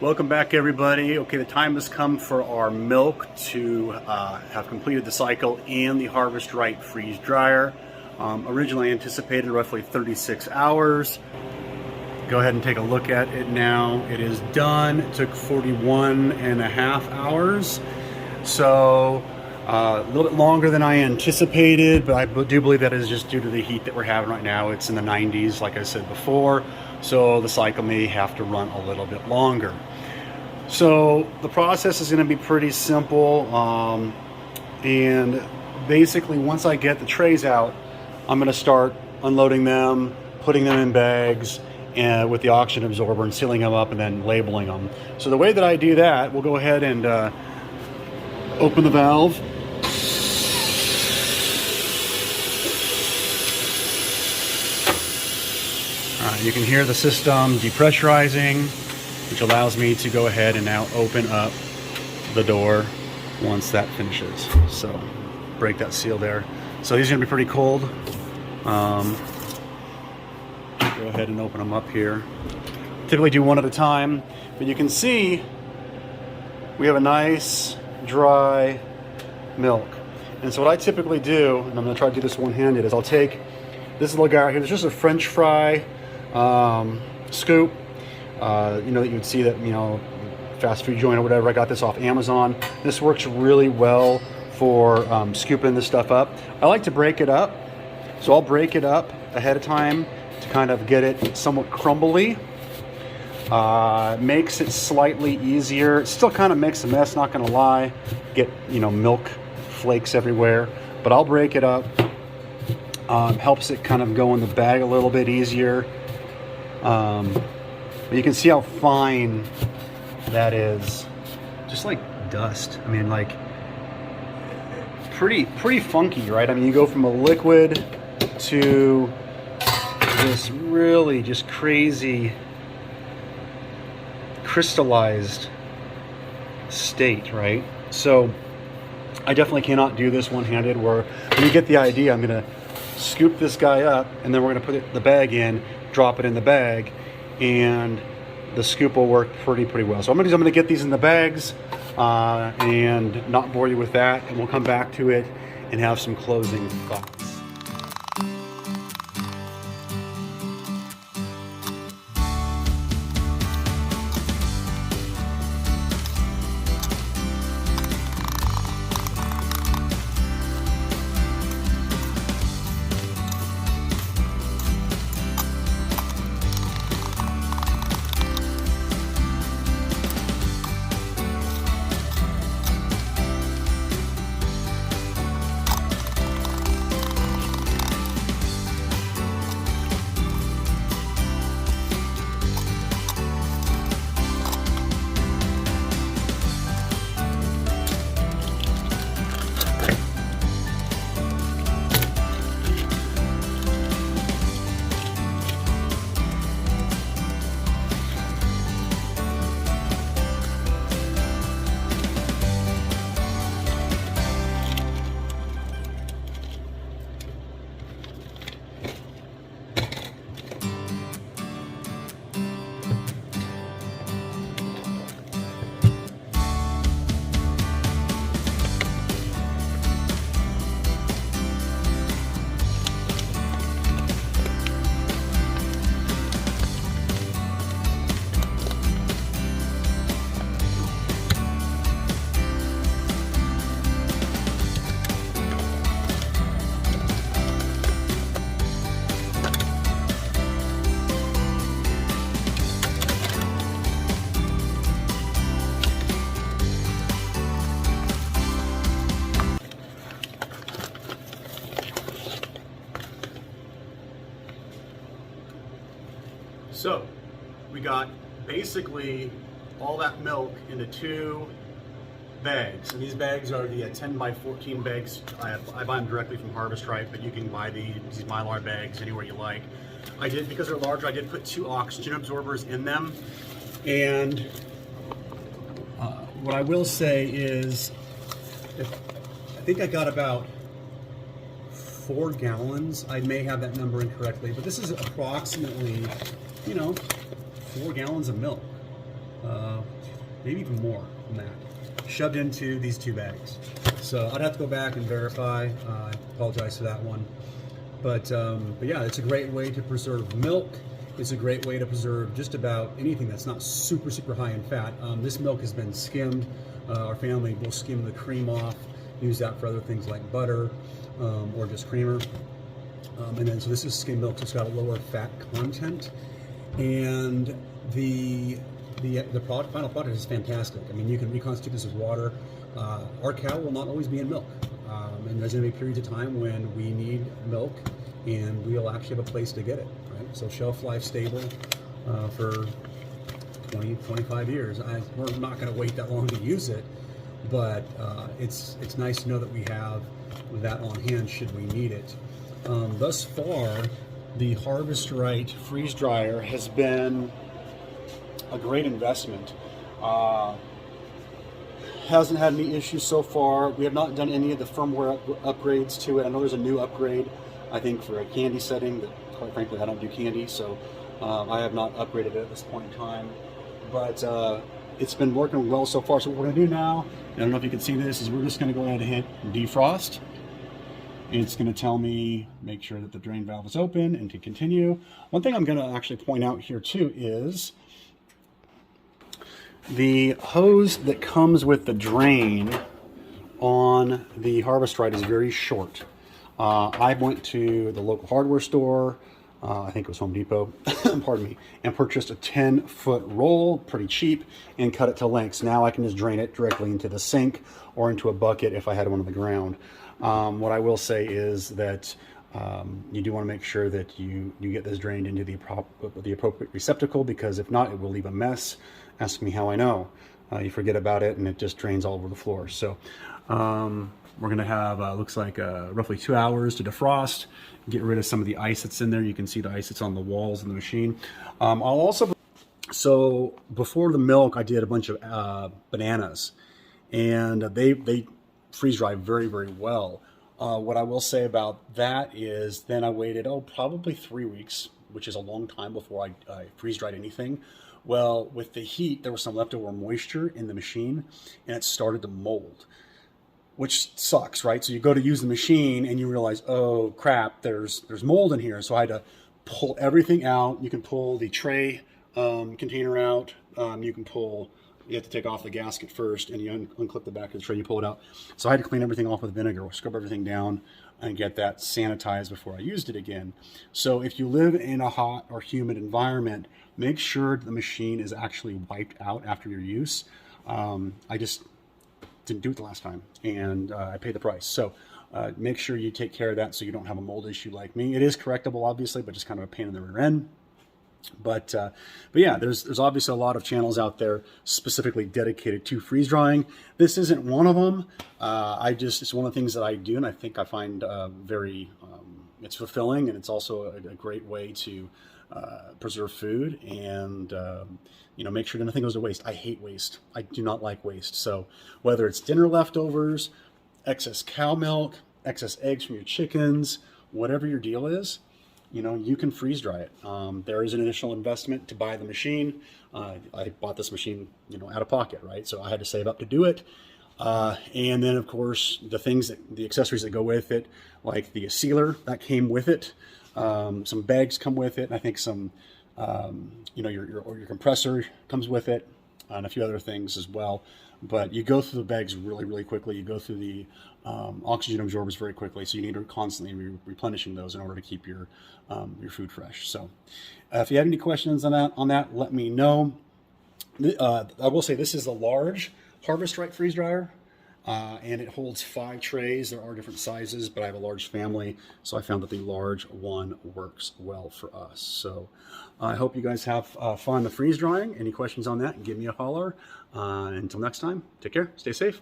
Welcome back, everybody. Okay, the time has come for our milk to have completed the cycle in the Harvest Right freeze dryer. Originally anticipated roughly 36 hours. Go ahead and take a look at it now. It is done. It took 41 and a half hours. So a little bit longer than I anticipated, but I do believe that is just due to the heat that we're having right now. It's in the 90s, like I said before, so the cycle may have to run a little bit longer. So the process is going to be pretty simple, and basically once I get the trays out, I'm going to start unloading them, putting them in bags and with the oxygen absorber and sealing them up and then labeling them. So the way that I do that, we'll go ahead and open the valve. You can hear the system depressurizing, which allows me to go ahead and now open up the door once that finishes. So break that seal there. So these are gonna be pretty cold. Go ahead and open them up here. Typically do one at a time, but you can see we have a nice dry milk. And so what I typically do, and I'm gonna try to do this one-handed, is I'll take this little guy right here. There's just a French fry scoop, that you would see that, fast food joint or whatever. I got this off Amazon. This works really well for scooping this stuff up. I like to break it up, so I'll break it up ahead of time to kind of get it somewhat crumbly. Makes it slightly easier. It still kind of makes a mess, not gonna lie. Get milk flakes everywhere, but I'll break it up. Helps it kind of go in the bag a little bit easier. But you can see how fine that is. Just like dust. I mean, like pretty funky, right? I mean, you go from a liquid to this really just crazy crystallized state, right? So I definitely cannot do this one-handed. Where when you get the idea, I'm gonna scoop this guy up and then we're gonna put the bag in, drop it in the bag, and the scoop will work pretty well. So I'm gonna get these in the bags and not bore you with that, and we'll come back to it and have some closing thoughts. So we got basically all that milk into 2 bags, and these bags are the 10 by 14 bags. I buy them directly from Harvest Right, but you can buy these Mylar bags anywhere you like. I did, because they're larger, I did put 2 oxygen absorbers in them. And what I will say is, I think I got about 4 gallons. I may have that number incorrectly, but this is approximately, 4 gallons of milk. maybe even more than that, shoved into these 2 bags. So I'd have to go back and verify. I apologize for that one. But yeah, it's a great way to preserve milk. It's a great way to preserve just about anything that's not super, super high in fat. This milk has been skimmed. Our family will skim the cream off, use that for other things like butter or just creamer. And then, so this is skim milk, so it's got a lower fat content. And the final product is fantastic. I mean, you can reconstitute this with water. Our cow will not always be in milk. And there's going to be periods of time when we need milk, and we'll actually have a place to get it, right? So shelf life stable for 20, 25 years. We're not going to wait that long to use it, but it's nice to know that we have that on hand should we need it. Thus far, the Harvest Right freeze dryer has been a great investment. Hasn't had any issues so far. We have not done any of the firmware upgrades to it. I know there's a new upgrade, I think, for a candy setting, that quite frankly I don't do candy, so I have not upgraded it at this point in time. But it's been working well so far. So what we're going to do now, I don't know if you can see this, is we're just going to go ahead and hit defrost. It's going to tell me, make sure that the drain valve is open and to continue. One thing I'm going to actually point out here too is the hose that comes with the drain on the Harvest Right is very short. I went to the local hardware store, I think it was Home Depot, pardon me, and purchased a 10-foot roll, pretty cheap, and cut it to lengths. Now I can just drain it directly into the sink or into a bucket if I had one on the ground. What I will say is that you do want to make sure that you get this drained into the appropriate receptacle, because if not, it will leave a mess. Ask me how I know. You forget about it and it just drains all over the floor. So we're going to have, looks like roughly 2 hours to defrost, get rid of some of the ice that's in there. You can see the ice that's on the walls of the machine. I'll also, so before the milk, I did a bunch of bananas, and they freeze dry very, very well. What I will say about that is then I waited, probably 3 weeks, which is a long time before I freeze dried anything. Well, with the heat, there was some leftover moisture in the machine, and it started to mold, which sucks, right? So you go to use the machine and you realize, oh crap, there's mold in here. So I had to pull everything out. You can pull the tray container out. You have to take off the gasket first, and you unclip the back of the tray, you pull it out. So I had to clean everything off with vinegar, scrub everything down, and get that sanitized before I used it again. So if you live in a hot or humid environment, make sure the machine is actually wiped out after your use. I just didn't do it the last time, and I paid the price. So make sure you take care of that so you don't have a mold issue like me. It is correctable, obviously, but just kind of a pain in the rear end. But yeah, there's obviously a lot of channels out there specifically dedicated to freeze drying. This isn't one of them. It's one of the things that I do, and I think I find very, it's fulfilling, and it's also a great way to preserve food and, make sure that nothing goes to waste. I hate waste. I do not like waste. So whether it's dinner leftovers, excess cow milk, excess eggs from your chickens, whatever your deal is, you can freeze dry it. There is an additional investment to buy the machine. I bought this machine, out of pocket, right? So I had to save up to do it. And then of course the accessories that go with it, like the sealer that came with it, some bags come with it, and I think some, your compressor comes with it, and a few other things as well. But you go through the bags really, really quickly. You go through the oxygen absorbers very quickly, so you need to constantly replenishing those in order to keep your food fresh. So if you have any questions on that, let me know. I will say this is a large Harvest Right freeze dryer, and it holds 5 trays. There are different sizes, but I have a large family, so I found that the large one works well for us. So I hope you guys have fun with freeze drying. Any questions on that, give me a holler. Until next time, take care, stay safe.